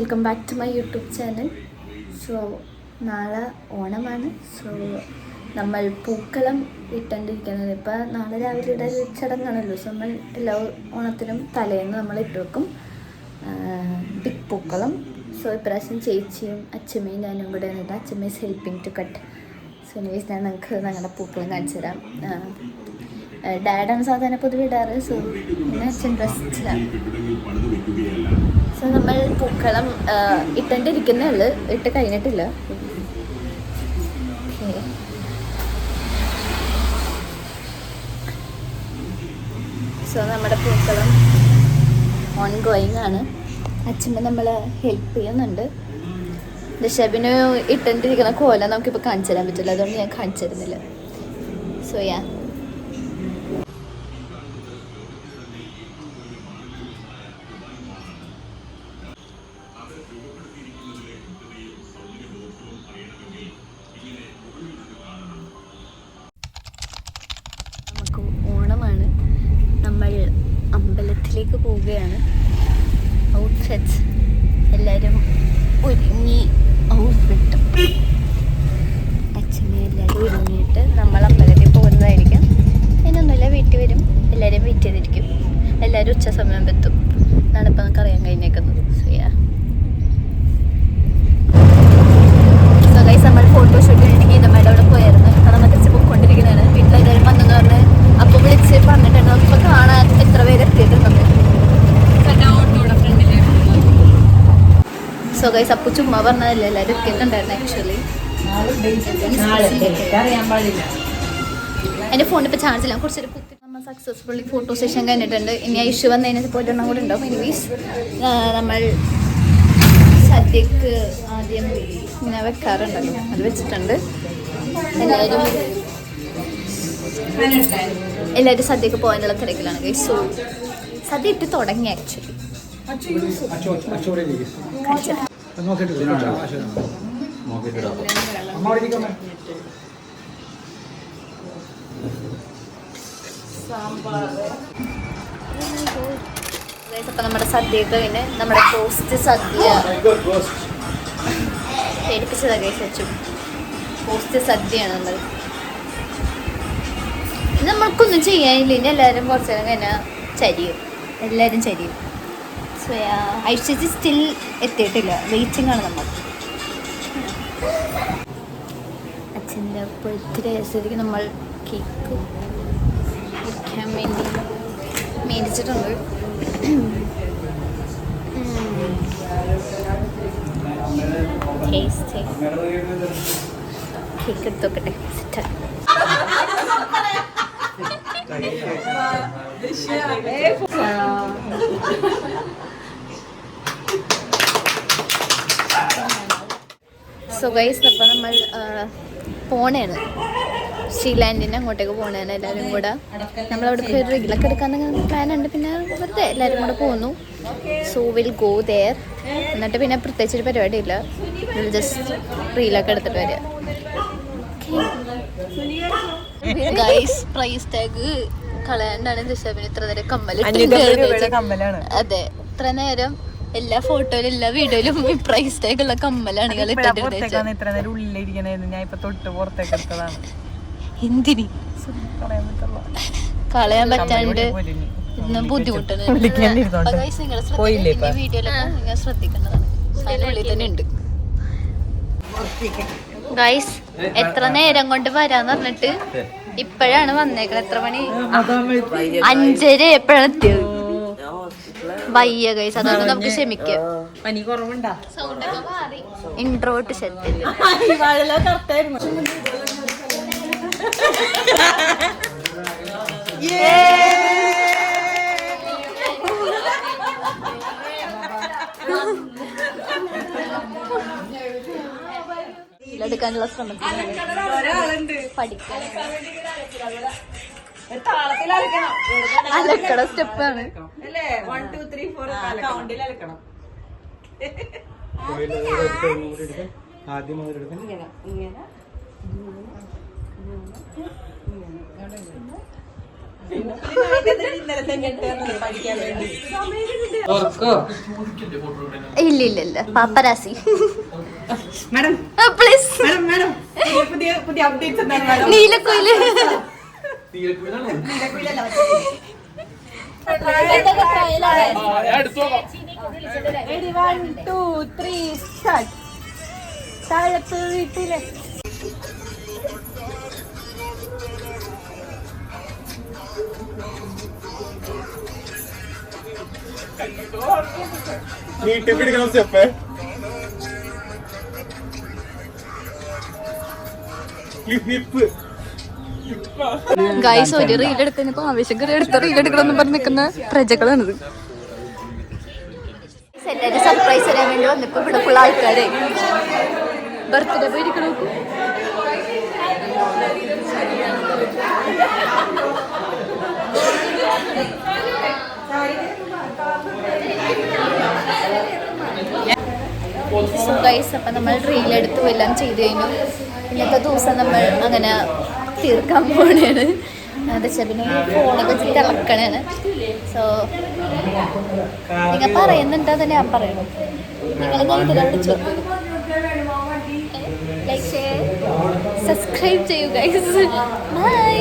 Welcome back to my YouTube channel. So നാളെ ഓണമാണ്. So നമ്മൾ പൂക്കളം ഇട്ടുകൊണ്ടിരിക്കുന്നത്. ഇപ്പം നാളെ രാവിലെ ഇടൽ ചടങ്ങാണല്ലോ. സോ നമ്മൾ എല്ലാ ഓണത്തിനും തലേന്ന് നമ്മൾ ഇട്ട് വെക്കും ബിഗ് പൂക്കളം. സോ ഇപ്രാവശ്യം ചേച്ചിയും അച്ഛമ്മയും ഞാനും കൂടെ വന്നിട്ട് അച്ഛമ്മ is helping to cut. So anyways ഞാൻ നിങ്ങൾക്ക് ഞങ്ങളുടെ പൂക്കളം കാണിച്ചു തരാം. ഡാഡാണ് സാധാരണ പൊതുവെ ഇടാറ്. സോ പിന്നെ അച്ഛൻ ഡ്രസ്സിലാണ്. സോ നമ്മൾ പൂക്കളം ഇട്ടുകൊണ്ടിരിക്കുന്നേ ഉള്ളു, ഇട്ട് കഴിഞ്ഞിട്ടില്ല. സോ നമ്മുടെ പൂക്കളം ഓൺ ഗോയിങ് ആണ്. അച്ഛമ്മ നമ്മളെ ഹെൽപ്പ് ചെയ്യുന്നുണ്ട്. ഋഷഭിന് ഇട്ടുകൊണ്ടിരിക്കുന്ന കോലം നമുക്കിപ്പോൾ കാണിച്ചു തരാൻ പറ്റില്ല, അതുകൊണ്ട് ഞാൻ കാണിച്ചു തരുന്നില്ല. സോ യാ അമ്പലത്തിലേക്ക് പോവുകയാണ്. ഔട്ട്ഫിറ്റ്സ് എല്ലാവരും ഒരുങ്ങി ഔട്ട്ഫിട്ടും അച്ഛനെ എല്ലാവരും ഒരുങ്ങിയിട്ട് നമ്മൾ അമ്പലത്തിൽ പോകുന്നതായിരിക്കും. അതിനൊന്നുമില്ല, വീട്ടിൽ വരും, എല്ലാവരും വെയിറ്റ് ചെയ്തിരിക്കും. എല്ലാവരും ഉച്ച സമയം എത്തും എന്നാണ് ഇപ്പം നമുക്ക് അറിയാൻ കഴിഞ്ഞേക്കുന്നത്. സോ ഗൈസ്, നമ്മൾ ഫോട്ടോഷൂട്ടിന് ഗീതമ്മയുടെ അവിടെ പോയായിരുന്നു. അപ്പം നമ്മൾ തിരിച്ച് പോയിക്കൊണ്ടിരിക്കുന്നതാണ്. വീട്ടിലെല്ലാവരും വന്നെന്ന് പറഞ്ഞ് അപ്പോൾ വിളിച്ച് പറഞ്ഞിട്ടുണ്ട്. നമുക്കിപ്പോൾ കാണാൻ എത്ര പേര് എത്തിയിട്ടുണ്ടെന്ന്. സോ ഗൈസ്, അപ്പോൾ ചുമ്മാ പറഞ്ഞതല്ലേ, എല്ലാവരും എത്തിയിട്ടുണ്ടായിരുന്നു. ആക്ച്വലി എൻ്റെ ഫോണിൽ ഇപ്പോൾ ചാർജ് ഇല്ല. കുറച്ചൊരു കുത്തി നമ്മൾ സക്സസ്ഫുള്ളി ഫോട്ടോ സെഷൻ കഴിഞ്ഞിട്ടുണ്ട്. ഇനി ഇഷ്യൂ വന്നതിന് പോയിട്ടെണ്ണം കൂടെ ഉണ്ടാവും. എനിവീസ് നമ്മൾ സദ്യക്ക് ആദ്യം ഇങ്ങനെ വെക്കാറുണ്ടല്ലോ, അത് വെച്ചിട്ടുണ്ട്. എല്ലാവരും സദ്യക്ക് പോകാനുള്ള തിരക്കിലാണ് ഗൈസ്. സോ സദ്യ ഇട്ട് തുടങ്ങി ആക്ച്വലി. അപ്പം നമ്മുടെ സദ്യയൊക്കെ കഴിഞ്ഞ് നമ്മുടെ പോസ്റ്റ് സദ്യ പേടിപ്പിച്ചതാ ഗൈസ്. വെച്ചു പോസ്റ്റ് സദ്യയാണ് നമ്മൾ. ഇത് നമ്മൾക്കൊന്നും ചെയ്യാനില്ല. ഇനി എല്ലാവരും കുറച്ച് നേരം കഴിഞ്ഞാൽ ചരിയും, എല്ലാവരും ചരിയും. സോ ഐശ്വര്യ സ്റ്റിൽ എത്തിയിട്ടില്ല, വെയിറ്റിംഗ് ആണ് നമ്മൾ. അച്ഛൻ്റെ ബർത്ത്ഡേ ആഴ്ചയിലേക്ക് നമ്മൾ കേക്ക് വയ്ക്കാൻ വേണ്ടി മേടിച്ചിട്ടുണ്ട്. കേക്ക് എടുത്ത് നോക്കട്ടെ. സോ ഗൈസ്, അപ്പം നമ്മൾ പോണേണ് ഷീലാൻഡിന് അങ്ങോട്ടേക്ക് പോണേണ് എല്ലാവരും കൂടെ. നമ്മളവിടെ പോയി റീലൊക്കെ എടുക്കാമെന്ന് പ്ലാനുണ്ട്. പിന്നെ വെറുതെ എല്ലാവരും കൂടെ പോകുന്നു. So will go there. എന്നിട്ട് പിന്നെ പ്രത്യേകിച്ചൊരു പരിപാടിയില്ല, ജസ്റ്റ് റീലൊക്കെ എടുത്തിട്ട് വരിക. ഗൈസ്, പ്രൈസ് ടാഗ് കളയാണ്ടാണ് ഋഷഭിന് ഇത്ര നേരം കമ്മലാണ്. അതെ, ഇത്ര നേരം എല്ലാ ഫോട്ടോയിലും എല്ലാ വീഡിയോയിലും പ്രൈസ് ടാഗ് ഉള്ള കമ്മലാണ് ഇയാൾ ഇട്ടിട്ട്. എന്തിന് കളയാൻ പറ്റാണ്ട് ഇന്ന് ബുദ്ധിമുട്ടാണ്. വീഡിയോയിലൊക്കെ നിങ്ങൾ ശ്രദ്ധിക്കേണ്ടതാണ്. അതിനുള്ളിൽ തന്നെ ഉണ്ട് ഗൈസ്. എത്ര നേരം കൊണ്ട് വരാന്ന് പറഞ്ഞിട്ട് ഇപ്പോഴാണ് വന്നേക്കണത്. എത്ര മണി? 5:30 എപ്പോഴാണ് എത്തിയത്. വയ്യ ഗൈസ്, അതൊന്നും നമുക്ക് ക്ഷമിക്കാം. ഇൻട്രോട്ട് സെറ്റ് എടുക്കാനുള്ള ശ്രമത്തിലാണ്. പഠിക്കാൻ അലക്കട സ്റ്റെപ്പാണ്. ഇല്ല ഇല്ല ഇല്ല പാപ്പരാസി മാഡം പ്ലീസ് മാഡം പുതിയ അപ്ഡേറ്റ്സ് എന്താണ് മാഡം? നീലക്കുയില് താഴത്ത് വീട്ടിലെ ഗൈസ് ഒരു റീൽ എടുക്കുന്നപ്പോ ആവശ്യം എടുത്ത റീൽ എടുക്കണമെന്ന് പറഞ്ഞ് നിൽക്കുന്ന പ്രജകളാണിത്. എല്ലാവരും സർപ്രൈസ് തരാൻ വേണ്ടി വന്നപ്പോ ഇവിടെ ഫുൾ ആൾക്കാരെ ബർത്ത്ഡേ പോയിരിക്കണ നോക്കൂ. സോ ഗൈസ് അപ്പം നമ്മൾ റീലെടുത്തു എല്ലാം ചെയ്ത് കഴിഞ്ഞു. ഇന്നത്തെ ദിവസം നമ്മൾ അങ്ങനെ തീർക്കാൻ പോകണേണ്. എന്താ വെച്ചാൽ പിന്നെ ഫോണൊക്കെ വെച്ച് തിളക്കണേണ്. സോ നിങ്ങൾ പറയുന്നുണ്ടോ തന്നെ ഞാൻ പറയണം. നിങ്ങൾ ലൈക്ക് ഷെയർ സബ്സ്ക്രൈബ് ചെയ്യൂ ഗൈസ്. ബൈ.